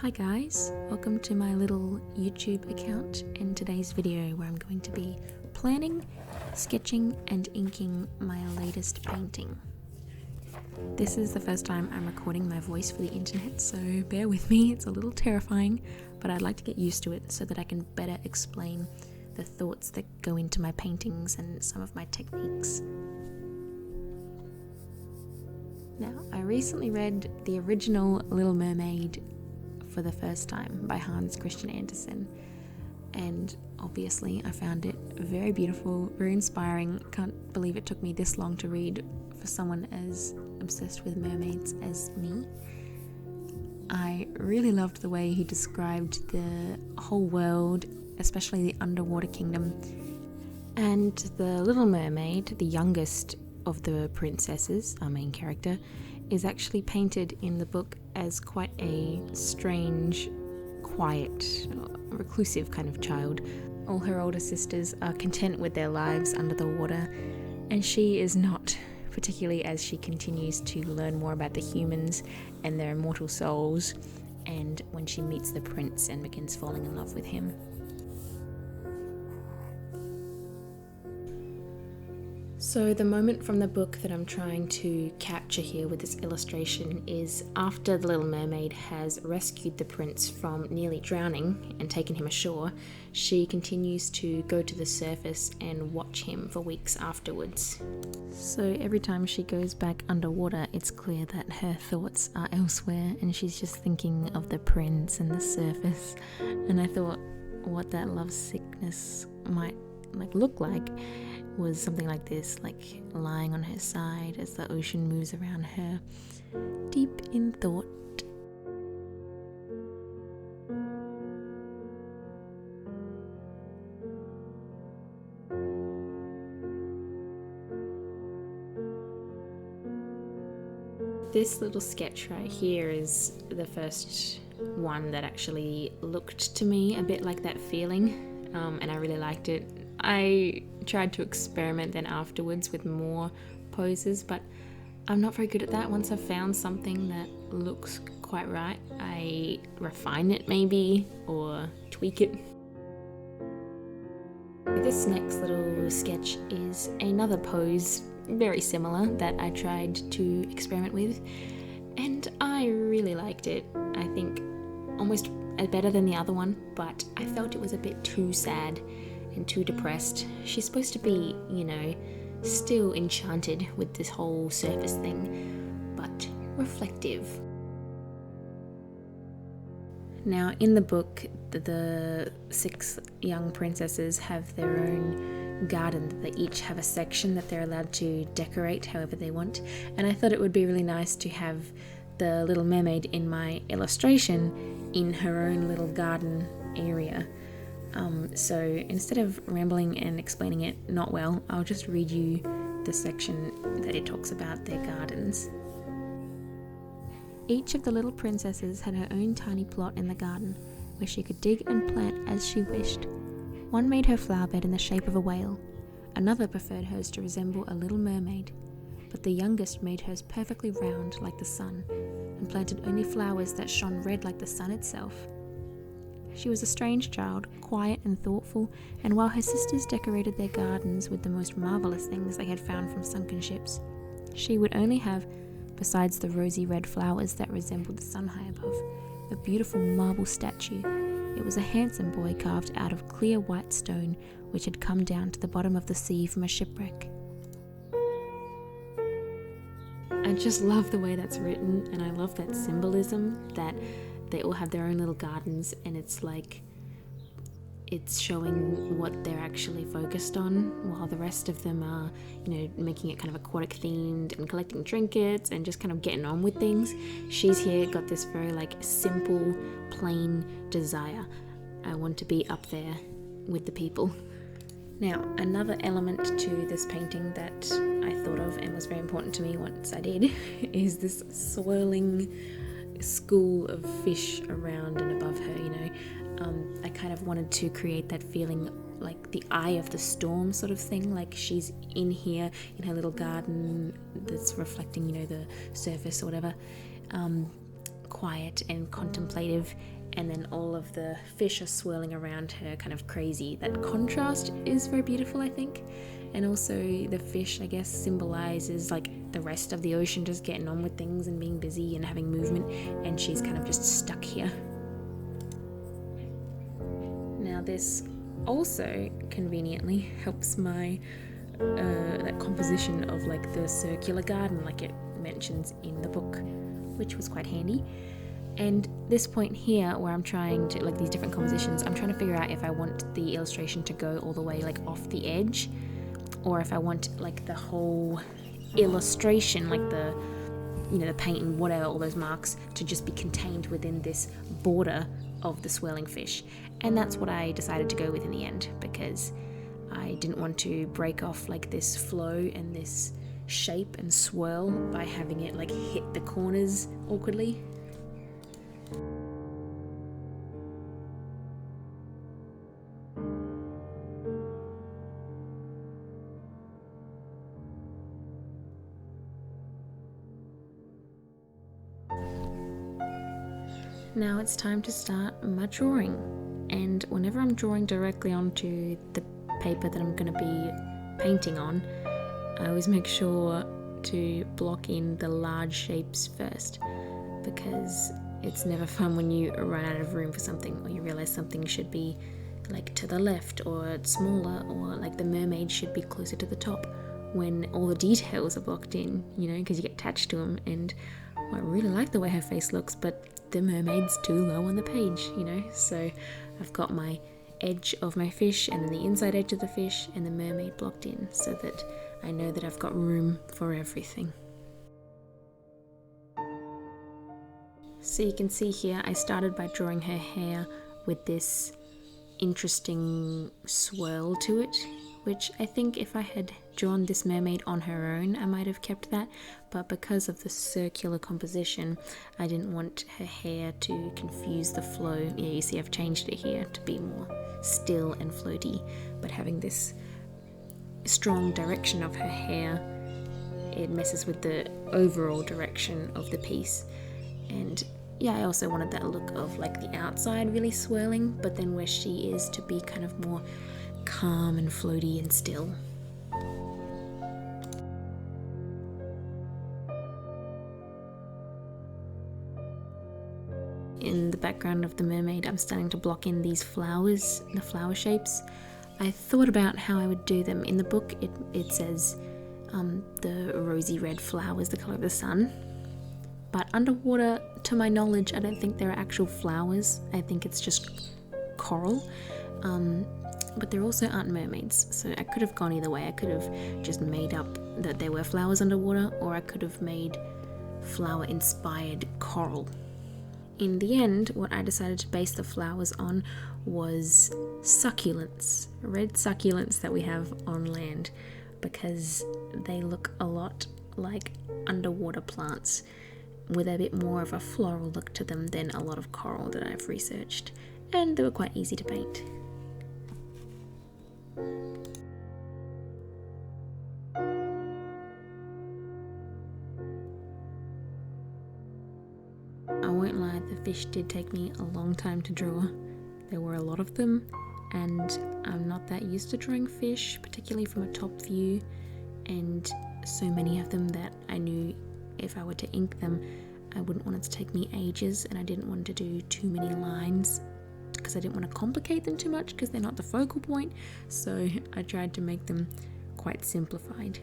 Hi guys, welcome to my little YouTube account and today's video where I'm going to be planning, sketching and inking my latest painting. This is the first time I'm recording my voice for the internet, so bear with me, it's a little terrifying, but I'd like to get used to it so that I can better explain the thoughts that go into my paintings and some of my techniques. Now, I recently read the original Little Mermaid for the first time by Hans Christian Andersen, and obviously I found it very beautiful, very inspiring. Can't believe it took me this long to read for someone as obsessed with mermaids as me. I really loved the way he described the whole world, especially the underwater kingdom, and the Little Mermaid, the youngest of the princesses, our main character, is actually painted in the book as quite a strange, quiet, reclusive kind of child. All her older sisters are content with their lives under the water, and she is not, particularly as she continues to learn more about the humans and their immortal souls, and when she meets the prince and begins falling in love with him. So the moment from the book that I'm trying to capture here with this illustration is after the Little Mermaid has rescued the prince from nearly drowning and taken him ashore, she continues to go to the surface and watch him for weeks afterwards. So every time she goes back underwater, it's clear that her thoughts are elsewhere and she's just thinking of the prince and the surface. And I thought what that love sickness might look like was something like this, like lying on her side as the ocean moves around her, deep in thought. This little sketch right here is the first one that actually looked to me a bit like that feeling, and I really liked it. I tried to experiment then afterwards with more poses, but I'm not very good at that. Once I've found something that looks quite right, I refine it maybe or tweak it. This next little sketch is another pose very similar that I tried to experiment with, and I really liked it. I think almost better than the other one, but I felt it was a bit too sad and too depressed. She's supposed to be, still enchanted with this whole surface thing, but reflective. Now, in the book, the 6 young princesses have their own garden. They each have a section that they're allowed to decorate however they want, and I thought it would be really nice to have the Little Mermaid in my illustration in her own little garden area. So instead of rambling and explaining it not well, I'll just read you the section that it talks about their gardens. Each of the little princesses had her own tiny plot in the garden, where she could dig and plant as she wished. One made her flower bed in the shape of a whale, another preferred hers to resemble a little mermaid, but the youngest made hers perfectly round like the sun, and planted only flowers that shone red like the sun itself. She was a strange child, quiet and thoughtful, and while her sisters decorated their gardens with the most marvellous things they had found from sunken ships, she would only have, besides the rosy red flowers that resembled the sun high above, a beautiful marble statue. It was a handsome boy carved out of clear white stone, which had come down to the bottom of the sea from a shipwreck. I just love the way that's written, and I love that symbolism that they all have their own little gardens, and it's like it's showing what they're actually focused on, while the rest of them are, making it kind of aquatic themed and collecting trinkets and just kind of getting on with things. She's here got this very simple, plain desire. I want to be up there with the people. Now, another element to this painting that I thought of and was very important to me once I did is this swirling school of fish around and above her. I kind of wanted to create that feeling like the eye of the storm sort of thing, like she's in here in her little garden that's reflecting the surface or whatever, quiet and contemplative, and then all of the fish are swirling around her, kind of crazy. That contrast is very beautiful, I think. And also the fish, I guess, symbolizes like the rest of the ocean just getting on with things and being busy and having movement, and she's kind of just stuck here. Now this also conveniently helps my that composition of like the circular garden, like it mentions in the book, which was quite handy. And this point here where I'm trying to, like these different compositions, I'm trying to figure out if I want the illustration to go all the way like off the edge, or if I want like the whole illustration, like the, you know, the paint and whatever, all those marks, to just be contained within this border of the swirling fish. And that's what I decided to go with in the end, because I didn't want to break off like this flow and this shape and swirl by having it like hit the corners awkwardly. Now it's time to start my drawing, and whenever I'm drawing directly onto the paper that I'm going to be painting on, I always make sure to block in the large shapes first, because it's never fun when you run out of room for something, or you realize something should be like to the left or smaller, or like the mermaid should be closer to the top, when all the details are blocked in, you know, because you get attached to them. And I really like the way her face looks, but the mermaid's too low on the page, you know. So I've got my edge of my fish and then the inside edge of the fish and the mermaid blocked in, so that I know that I've got room for everything. So you can see here I started by drawing her hair with this interesting swirl to it, which I think if I had drawn this mermaid on her own I might have kept that, but because of the circular composition I didn't want her hair to confuse the flow. Yeah, you see I've changed it here to be more still and floaty, but having this strong direction of her hair, it messes with the overall direction of the piece. And yeah, I also wanted that look of like the outside really swirling, but then where she is to be kind of more calm and floaty and still. In the background of the mermaid, I'm starting to block in these flowers, the flower shapes. I thought about how I would do them. In the book, it says the rosy red flower is the colour of the sun. But underwater, to my knowledge, I don't think there are actual flowers. I think it's just coral. But there also aren't mermaids, so I could have gone either way. I could have just made up that there were flowers underwater, or I could have made flower-inspired coral. In the end, what I decided to base the flowers on was succulents, red succulents that we have on land, because they look a lot like underwater plants, with a bit more of a floral look to them than a lot of coral that I've researched, and they were quite easy to paint. I won't lie, the fish did take me a long time to draw. There were a lot of them, and I'm not that used to drawing fish, particularly from a top view, and so many of them that I knew if I were to ink them, I wouldn't want it to take me ages, and I didn't want to do too many lines because I didn't want to complicate them too much because they're not the focal point, so I tried to make them quite simplified.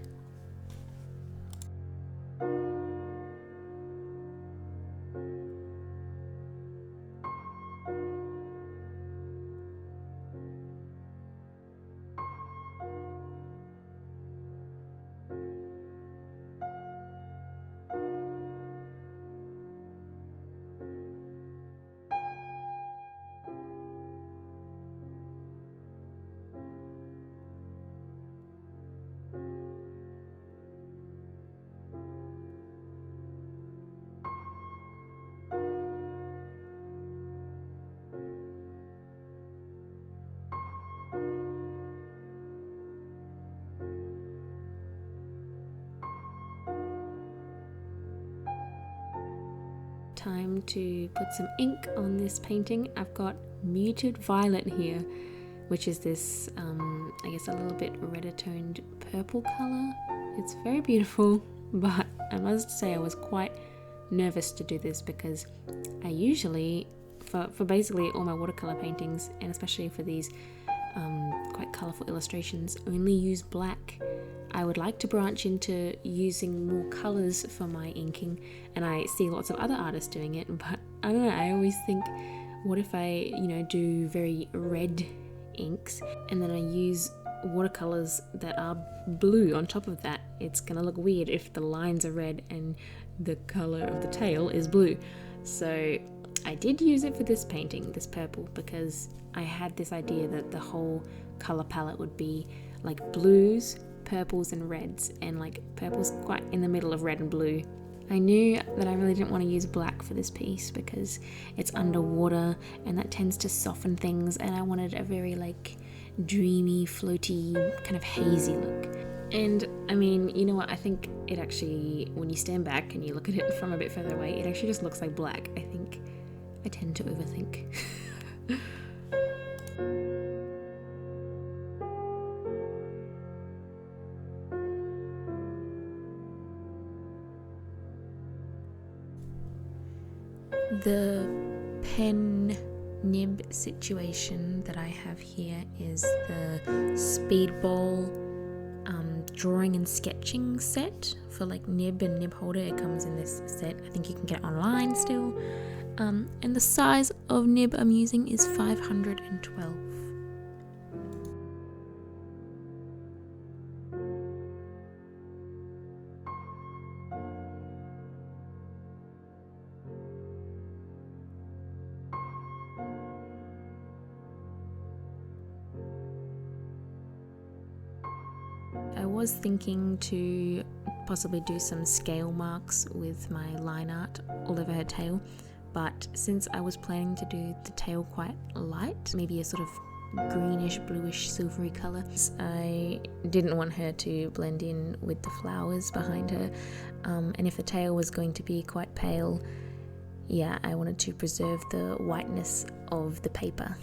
time to put some ink on this painting. I've got Muted Violet here, which is this, I guess a little bit redder toned purple colour. It's very beautiful, but I must say I was quite nervous to do this because I usually, for basically all my watercolour paintings, and especially for these quite colourful illustrations, only use black. I would like to branch into using more colours for my inking, and I see lots of other artists doing it, but I don't know, I always think, what if I, do very red inks and then I use watercolours that are blue on top of that? It's gonna look weird if the lines are red and the colour of the tail is blue. So I did use it for this painting, this purple, because I had this idea that the whole colour palette would be like blues, purples and reds, and like purple's quite in the middle of red and blue. I knew that I really didn't want to use black for this piece because it's underwater and that tends to soften things, and I wanted a very like dreamy, floaty, kind of hazy look. And I mean, you know what, I think it actually, when you stand back and you look at it from a bit further away, it actually just looks like black. I think I tend to overthink. The pen nib situation that I have here is the Speedball drawing and sketching set for like nib and nib holder. It comes in this set. I think you can get it online still. And the size of nib I'm using is 512. I was thinking to possibly do some scale marks with my line art all over her tail, but since I was planning to do the tail quite light, maybe a sort of greenish, bluish, silvery colour, I didn't want her to blend in with the flowers behind her, and if the tail was going to be quite pale, yeah, I wanted to preserve the whiteness of the paper.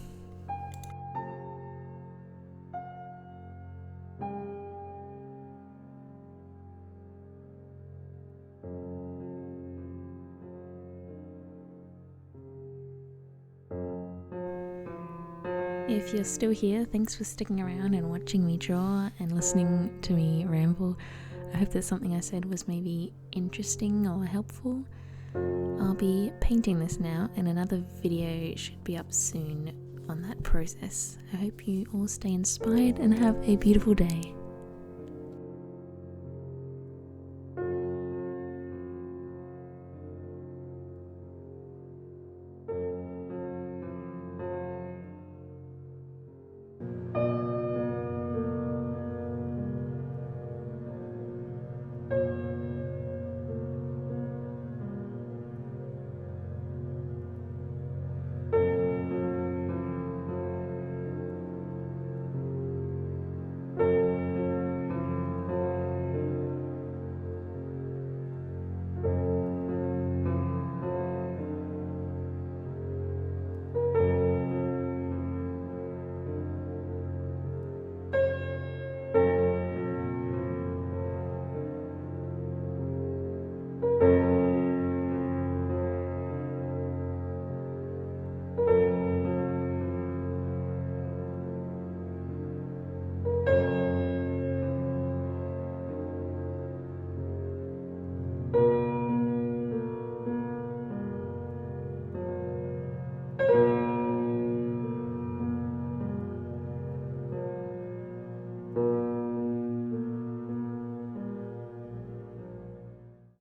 If you're still here, thanks for sticking around and watching me draw and listening to me ramble. I hope that something I said was maybe interesting or helpful. I'll be painting this now, and another video should be up soon on that process. I hope you all stay inspired and have a beautiful day.